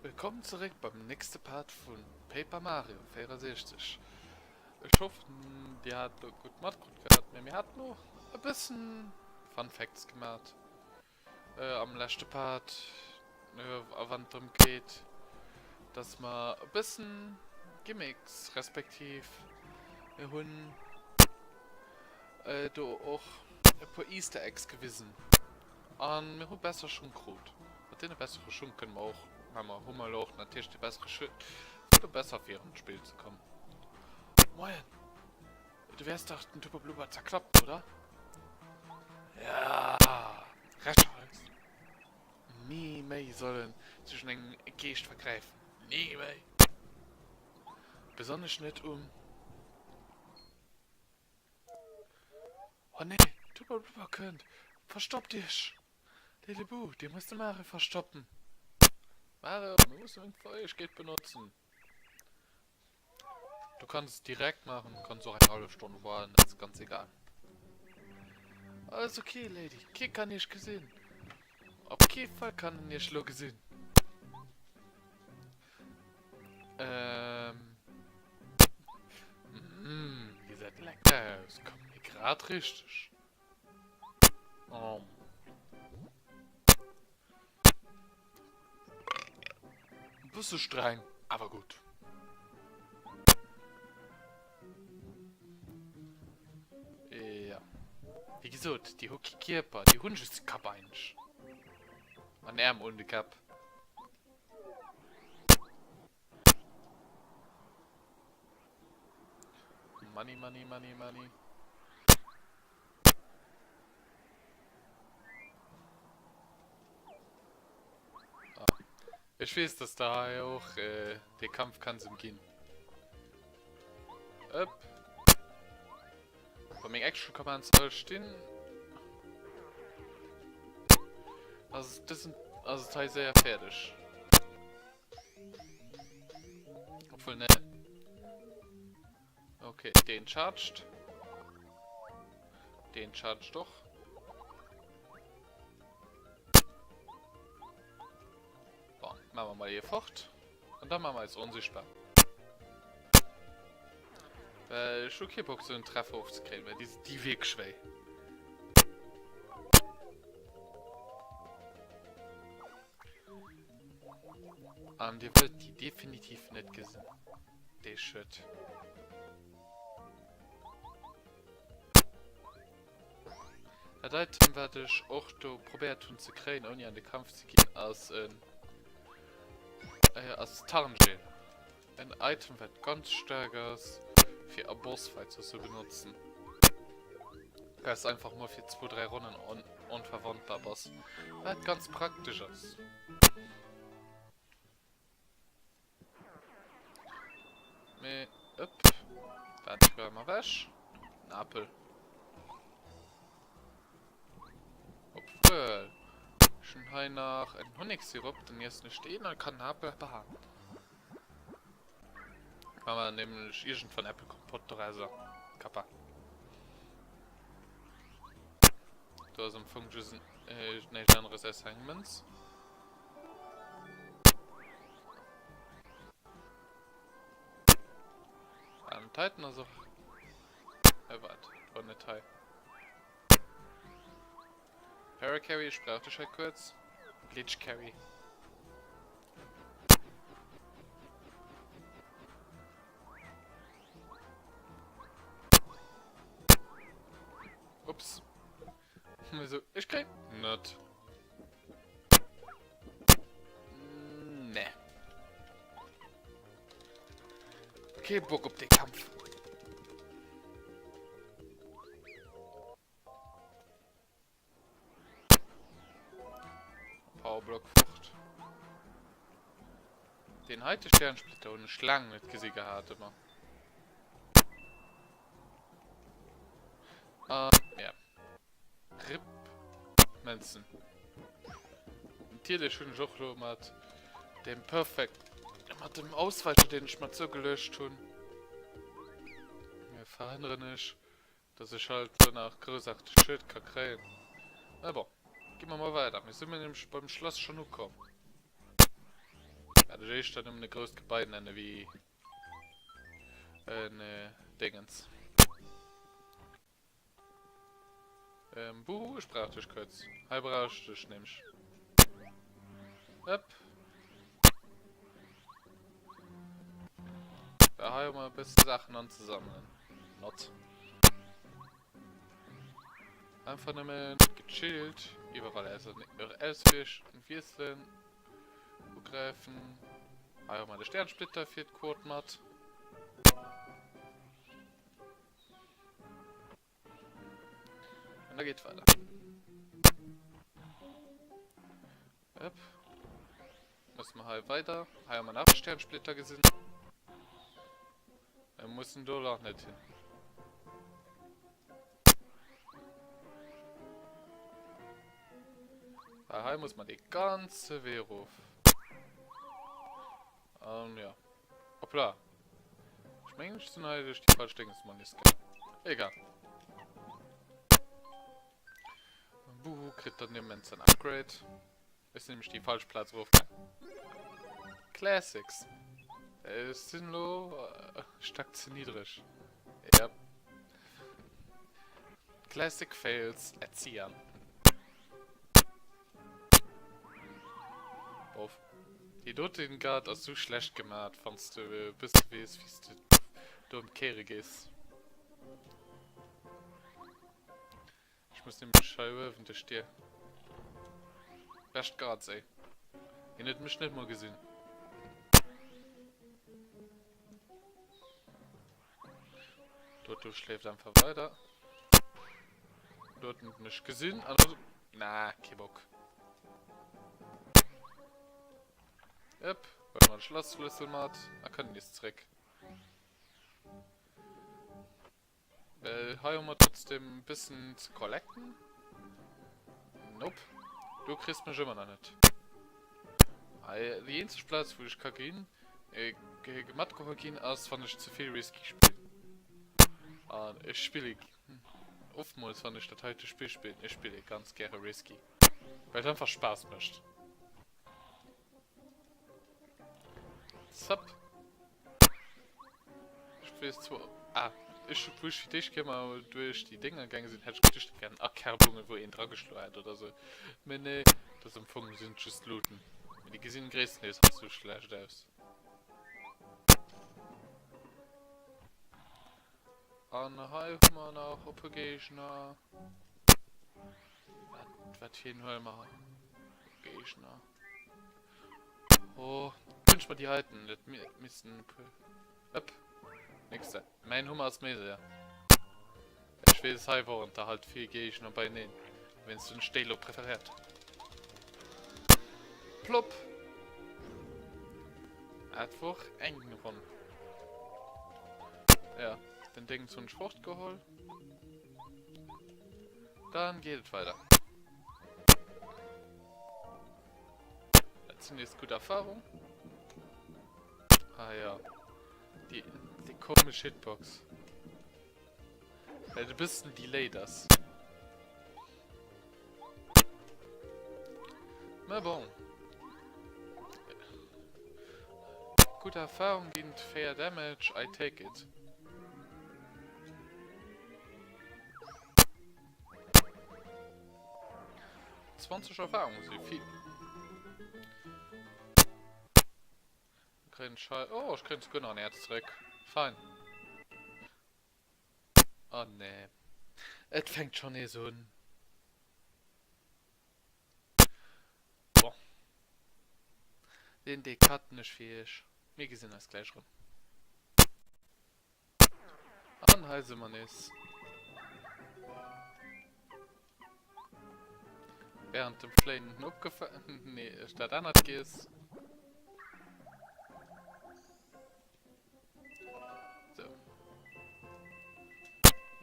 Willkommen zurück beim nächsten Part von Paper Mario 64. Ich hoffe, die hat gut gemacht, gut gehört. Wir hatten noch ein bisschen Fun Facts gemacht. Am letzten Part, wann es darum geht, dass man ein bisschen Gimmicks, respektive wir haben da auch ein paar Easter Eggs gewissen. Und wir haben besser schon gut. Mit denen besseren schon können wir auch, wenn wir Hummerloch natürlich die bessere Schritt, oder besser für ein Spiel zu kommen. Moin, du wärst doch den Typ Blubber zerkloppt, oder? Ja, Rechtschholz. Nie mehr sollen zwischen den Geist vergreifen. Nie mehr. Besonders nicht Oh ne, Typ Blubber könnt. Verstopp dich. Lillebu, die musst du Mario verstoppen. Mario, du musst ein Feuergeld benutzen. Du kannst es direkt machen, kannst auch eine halbe Stunde warten, das ist ganz egal. Alles okay, Lady. Kein kann nicht gesehen. Auf keinen Fall kann er nicht nur gesehen. Ihr seid lecker. Es kommt mir gerade richtig. Ein bisschen streng, aber gut. Ja. Wie gesagt, die Hockey Kieper, die Hund ist Kapeinsch. An Arm und die Kap. Money, money, money, money. Ah. Ich weiß, dass da auch der Kampf kann zum gehen. Up. Bei meinen Action Commands soll stehen. Also das sind Teil sehr fertig. Obwohl ne. Okay, den charged. Den charged doch. So, machen wir mal hier fort. Und dann machen wir jetzt unsichtbar. Weil Schockierbox so einen Treffer aufzukriegen, weil die Weg schwer. Die wird die definitiv nicht gesehen. Der Shit. Das Item werde ich auch probiert zu kriegen, ohne an den Kampf zu gehen, als Tarnje. Ein Item wird ganz stark ist für einen Bossfight zu benutzen. Das ist einfach nur für 2-3 Runden unverwundbar Boss. Was ganz praktisch ist. Fertig war mal weg. Ein Apfel. Obwohl. Schon hier nach ein Honigsirup, den jetzt nicht stehen, dann kann ein Apfel behaken. Wenn man nämlich irgend von Apple kaputt reise. Kappa. Da ist ein Function nicht anderes Assignments. Ein Titan also. Warte, ohne Teil. Paracarry, ich brauchte dich halt kurz. Glitch Carry. Ups. Also, ich krieg nicht. Ne. Okay, Bock auf den Kampf. Powerblock Frucht. Den heute Sternsplitter und Schlangen nicht gesehen gehabt immer. Ja. Rip Mensen. Natürlich schon Jochlo mit dem Perfekt. Mit dem Ausweicher, den ich mal so gelöscht habe. Mir verhindere nicht, dass ich halt so nach größerem Schild kann kriegen. Aber, gehen wir mal weiter. Wir sind nämlich beim Schloss schon gekommen. Ja, da ist dann eine große Gebäude nennen wie Dingens. Buhu, ich brauch dich kurz. Halb brauchst du dich nämlich. Yep. Da haben wir ein bisschen Sachen anzusammeln. Not. Einfach nur mal gechillt. Überall also Elsfisch und Wieseln. Greifen. Haben wir den Sternsplitter für die Quote. Und da geht weiter. Yep. Müssen wir halt weiter. Haben wir nach Sternsplitter gesehen. Wir müssen da auch nicht hin. Daher muss man die ganze Weg rauf. Ja. Hoppla. Ich meine, ich bin halt durch die falsche Dingsmaniske. Egal. Buhu kriegt dann immens ein Upgrade. Ist nämlich die falsche Platz drauf. Classics. Sind nur stark zu niedrig. Ja. Classic Fails erziehen. Auf. Die dortigen Guard hast du schlecht gemacht, fandst du, bis du weißt, wie du um Kehre gehst. Ich muss nämlich schauen, wenn du stehst. Best Guards, ey. Ihr hättet mich nicht mal gesehen. Dort du schläft einfach weiter. Dort nicht gesehen, also. Na, kein Bock. Yep, wenn man Schlossschlüssel macht, dann kann nichts zurück. Haben wir trotzdem ein bisschen zu collecten? Nope. Du kriegst mich immer noch nicht. Der einzige Platz, wo ich kann gehen, gemacht kann gehen, als wenn ich zu viel Risky spiele. Ich spiele oftmals, wenn ich das heute Spiel spiele, ich spiele ganz gerne Risky. Weil es einfach Spaß macht. Sup. Ich weiß zwar. Ich wusste dich mal durch die Dinger gegangen sind, hätte ich richtig gerne Abkerbungen, wo ihn dran geschlagen hat oder so. Aber ne, das Empfangen sind just looten. Wenn die gesehen größten ist, hast du schlecht aus. Und halb mal nach Gegner. Was hinholen wir? Gegner. Oh, wünsch mal die halten, das müssen. Up. Nächste. Mein Hummer ist Mese, ja. Ich weiß halber und da halt viel gehe ich noch bei denen. Wenn es ein Stelo präferiert. Plopp. Einfach eng rum. Ja, den Ding zu einem Sport geholt. Dann geht es weiter. Das sind jetzt gute Erfahrungen. Ah ja. Die komische Hitbox. Weil du bist ein Delay das. Na bon. Gute Erfahrung gegen Fair Damage, I take it. Erfahrung, so viel. Oh, ich könnte es noch ein Herz zurück. Fein. Oh ne. Es fängt schon eh so an. Boah. Den Karten ist fähig. Wir gesehen das gleich rum. Anheise man ist. Während dem Flamen abgefallen. Nee, statt anders gehst.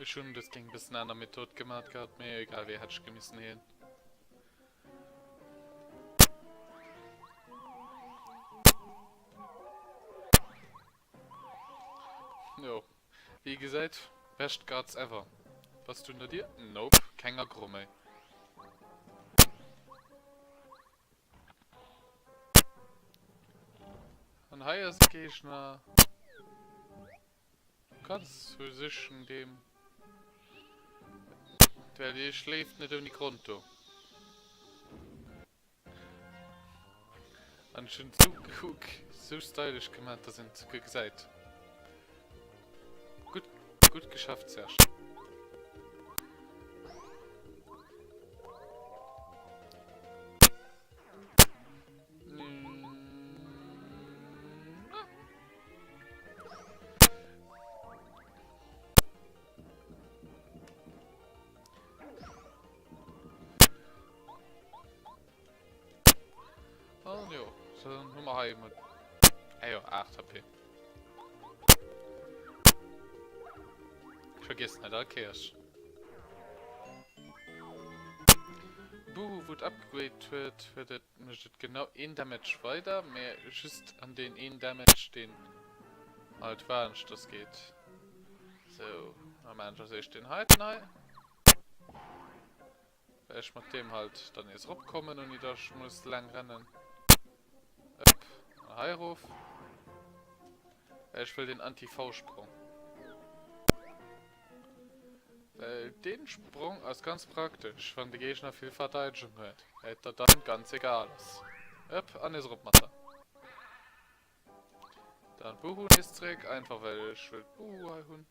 Schon das ging ein bisschen an der Methode gemacht gehabt, mir egal wer hat ich gemissen hin. Jo, wie gesagt, best Guards ever. Was tun da dir? Nope, kein Agrumme. Heiers Gegner. Ganz für sich in dem. Weil die schläft nicht um die Konto. Und schon so stylisch gemacht, dass sind zu gesagt. Gut geschafft, Serge. Oh jo, so Nummer heim. Ja, 8 HP. Ich vergiss nicht, okay. Buhu wird upgraded wird genau 1 Damage weiter, mehr just an den 1 Damage, den halt warnt, das geht. So, am Ende sehe ich den halt nein. Weil ich mit dem halt dann jetzt rumkommen und ich muss lang rennen. Heiruf. Ich will den Anti-V-Sprung. Weil den Sprung ist ganz praktisch, wenn der Gegner viel Verteidigung hat. Hätte er dann ganz egal ist. An das Rupmatter. Dann Buhu ist zurück, einfach weil ich will Buhu haben.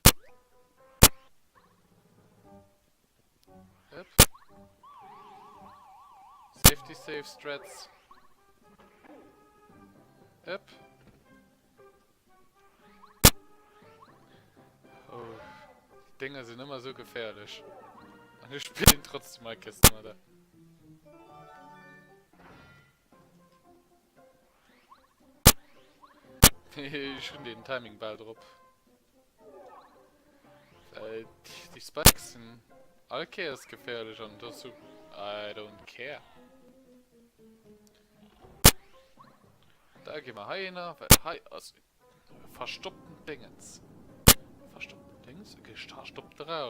Safety Safe Strats. Oh, die Dinger sind immer so gefährlich. Und ich spiele ihn trotzdem mal Kisten, oder? Ich schon den Timing-Ball drauf. Die Spikes sind allkehr gefährlich und das so. I don't care. Da gehen wir heiner, weil Hai aus verstoppten Dingens. Verstoppten Dings? Okay, verstoppte Raum.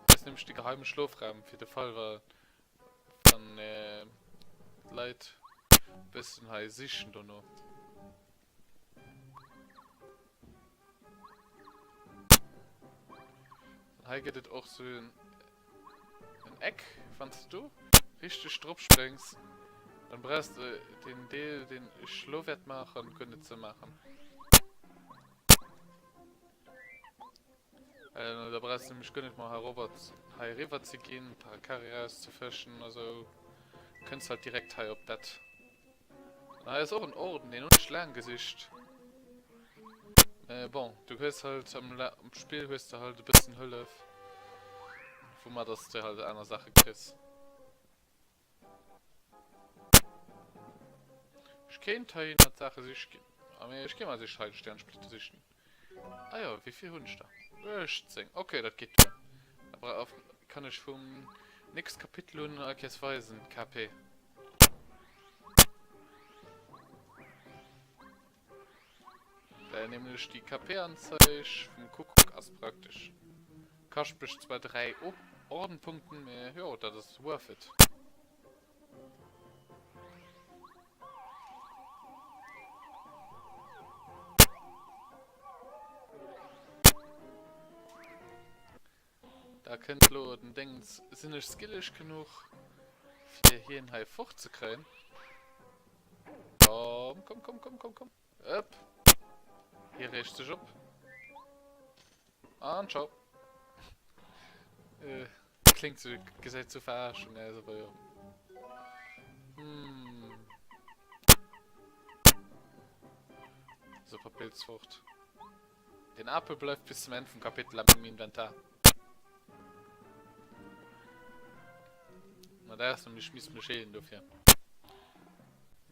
Das ist nämlich die geheime Schlafraum für den Fall, weil von Leid bisschen Hai sichern da noch. Hai geht es auch so ein Eck, fandst du? Richtig drauf springst. Dann brauchst du den Schlowwert machen, könnte zu machen. Da brauchst du nämlich gar nicht mal High River zu gehen, ein paar Karriere zu fischen, also kannst halt direkt High auf das. Da ist auch ein Orden, den Schlangengesicht. Bon, du hast halt am Spiel hast du halt ein bisschen Hölle, wo man das dir halt einer Sache kriegst. Ich kenne Teil der Sache sich. Aber ich kann mal sich halt Sternsplitter sichten. Ah ja, wie viel Hund da? 16. Okay, das geht ja. Aber auf kann ich vom nächsten Kapitel und weisen. KP. Nämlich die KP-Anzeige vom Kuckuck als praktisch. Kannst bis 2-3 Ordenpunkten mehr. Ja, das ist worth it. Da könnt ihr den Dings, sind nicht skillig genug, für hier in High Frucht zu kriegen. Komm. Up. Hier richtig ab. Und ciao. Klingt so, gesagt zu verarschen, also aber ja. Super Pilzfrucht. Den Apfel bleibt bis zum Ende vom Kapitel im Inventar. Na, da ist nämlich schmiss mir Schäden dafür.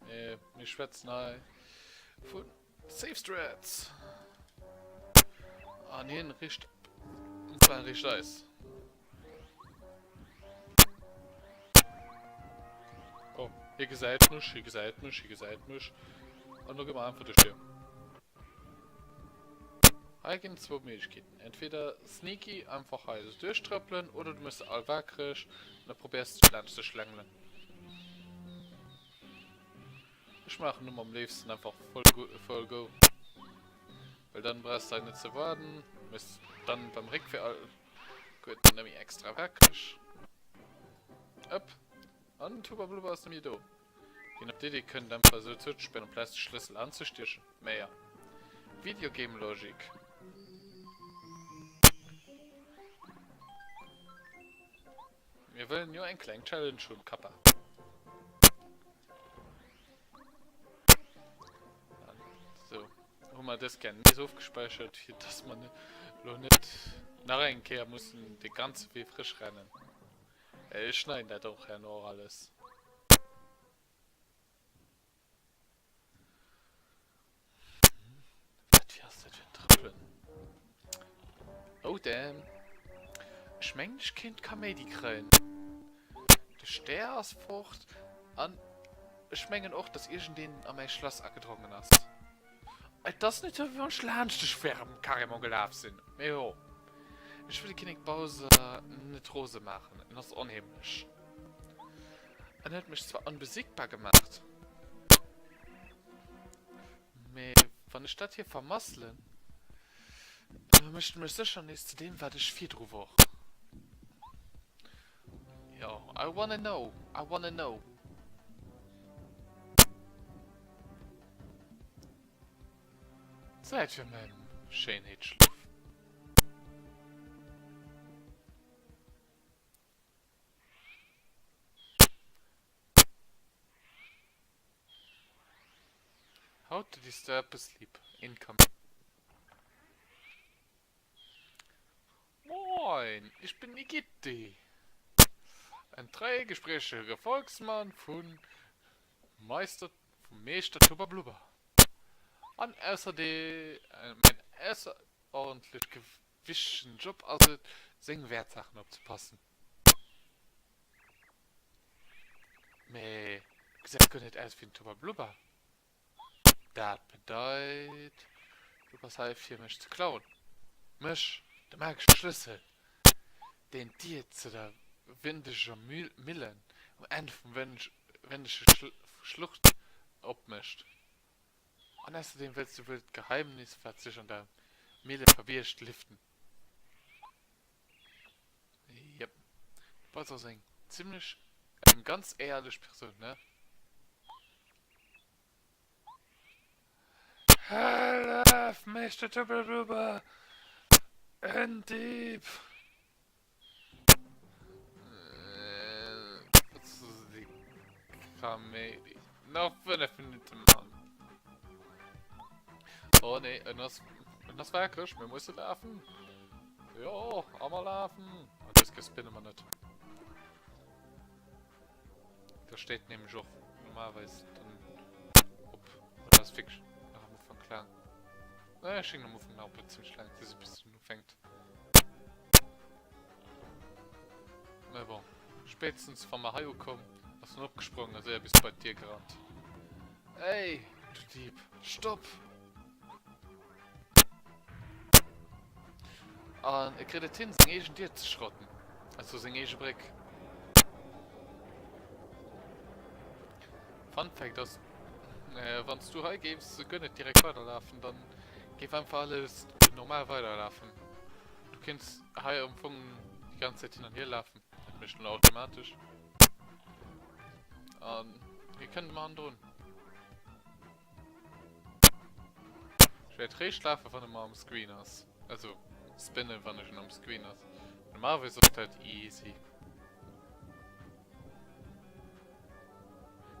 Wir schwätzen halt von Safe Strats. Ah, ne, richtig. Und zwar richtig nice. Oh, hier gesagt mich. Und dann gehen wir einfach durch hier. Hier gibt es zwei Möglichkeiten. Entweder sneaky, einfach alles durchtröppeln, oder du musst allwakrisch und dann probierst du zu schlängeln. Ich mache nur am liebsten einfach voll go. Weil dann brauchst du nicht zu warten. Müsst dann beim Rückkehr gut, dann nämlich extra wirklich. Up. Und Tuba Blubber ist nämlich da. Je nachdem, die können dann versuchen zu spielen und Plastikschlüssel anzustechen. Mehr. Videogame-Logik. Wir wollen nur einen kleinen Challenge schon, Kappa. So. Haben wir das gerne nicht so aufgespeichert, dass man nicht nach einkehren müssen, die ganze wie frisch rennen. Ich schneide das auch ja noch alles. Was ist das für ein Tröpfeln? Oh damn. Ich meine, ich kann Comedy kriegen. Der Stern ist fort. Und ich meine auch, dass irgendjemand an mein Schloss angedrungen hast. Das ist nicht so, wie wir schlanste schwer im Karimon gelaufen sind. Jo. Ich will die Pause nicht Rose machen. Das ist unheimlich. Er hat mich zwar unbesiegbar gemacht. Aber von der Stadt hier vermasseln, möchte mich sicher nicht zu dem, was ich viel drüber. Ja, I wanna know. Zeit für meinen Schönheitsschlaf. How to disturb asleep. Incoming. Moin, ich bin Igitti. Ein dreigesprächiger Volksmann von Meister Tuba Blubber. Und außerdem mein außerordentlich gewischten Job, also singen Wertsachen abzupassen. Meh, gesagt gar nicht alles wie ein Tuba Blubber. Das bedeutet, du hast halt für mich zu klauen. Mich, der magische Schlüssel, den dir zu der windischen Millen am Ende vom windischen Schlucht abmischt. Und außerdem willst du wohl das Geheimnis, was sich an der Mille verbirgt, liften. Yep. Du warst auch sagen, ziemlich eine ganz ehrliche Person, ne? Hallo, Mr. Tuba Blubber! Ein Dieb! Das ist die Comedy. Noch 5 Minuten, Mann. Oh ne, und das wirklich, wir müssen laufen. Ja, einmal laufen. Und das gespinnen wir nicht. Da steht nämlich auch normalerweise dann ob das fix nach dem Anfang klar. Naja, ich denke, am Anfang auch ziemlich lang, bis es ein bisschen fängt. Na bon. Spätestens von Mahayo kommen, hast du abgesprungen, also er bist bei dir gerannt. Ey, du Dieb, stopp! Und er kriegt hin, seinen eigenen Tier zu schrotten. Also seinen eigenen Brick. Fun Fact, dass, wenn du heimgibst, so nicht direkt weiterlaufen, dann geht einfach alles normal weiterlaufen. Du kannst heim umfangen die ganze Zeit hin und her laufen. Das mischt nur automatisch. Und wir können mal tun. Ich werde recht schlafen, wenn du mal am Screen hast. Also, spinnen, wenn du schon am Screen hast. Normalerweise ist das easy.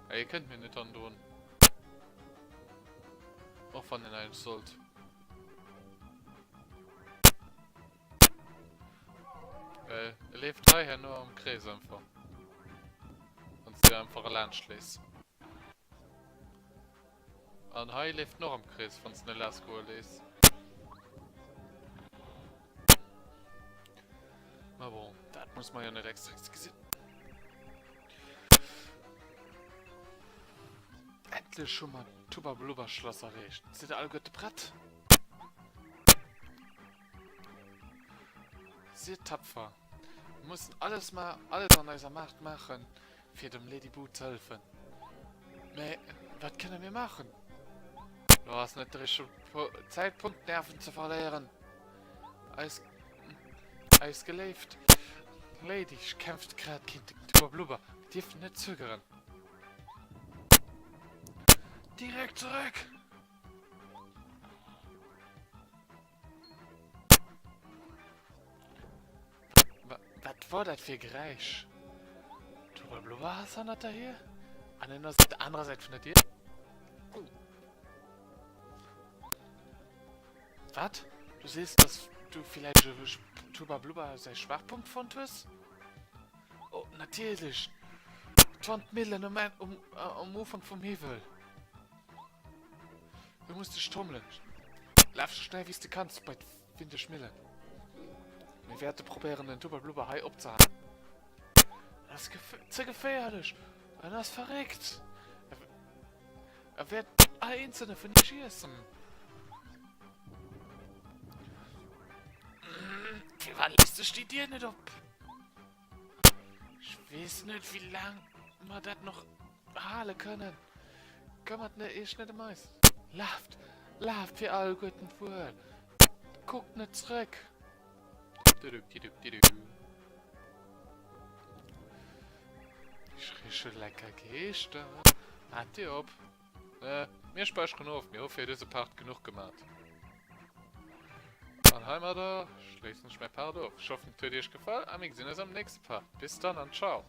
Ja, ihr könnt mir nicht antun. Auch von den einen sollt. Er lebt daher nur am Kreis einfach. Und sie einfach allein schließt. Und Hai lebt noch am Kreis, wenn es eine Lasko ist. Aber das muss man ja nicht extra gesehen. Endlich schon mal Tuba Blubber Schloss erreicht. Seht ihr alle gute Brett? Sehr tapfer. Wir mussten alles an unserer Macht machen, für dem Lady Boo zu helfen. Aber was können wir machen. Du hast nicht den richtigen Zeitpunkt, Nerven zu verlieren. Eis gelebt. Lady, ich kämpfte gerade Kind Blubber. Wir dürfen nicht zögern. Direkt zurück! Was war das für Geräusch? Blubber, hast du da hier? An der anderen Seite von der Tür? Was? Du siehst, dass du vielleicht Tuba Blubber sein Schwachpunkt von hast? Oh, natürlich. 20 Millen um Anfang vom Himmel. Du musst dich trommeln. Lauf so schnell wie du kannst bei Winterschmille. Wir werden probieren, den Tuba Blubber Hai abzuhalten. Das ist zu gefährlich. Er ist verreckt. Er wird einzelne von dir schießen. Wie wann lässt du die dir nicht ab? Ich weiß nicht, wie lange wir das noch halen können. Kümmert nicht, ich nicht meist. Lauft für alle guten Fuhr. Guckt nicht zurück. Ich rieche lecker Geste. Hat die ab. Mir speichern auf. Mir hoffe, diese Part genug gemacht. Dann haben wir da. Schließen wir mein Part auf. Ich hoffe, es hat euch gefallen. Wir sehen uns am nächsten Part. Bis dann und ciao.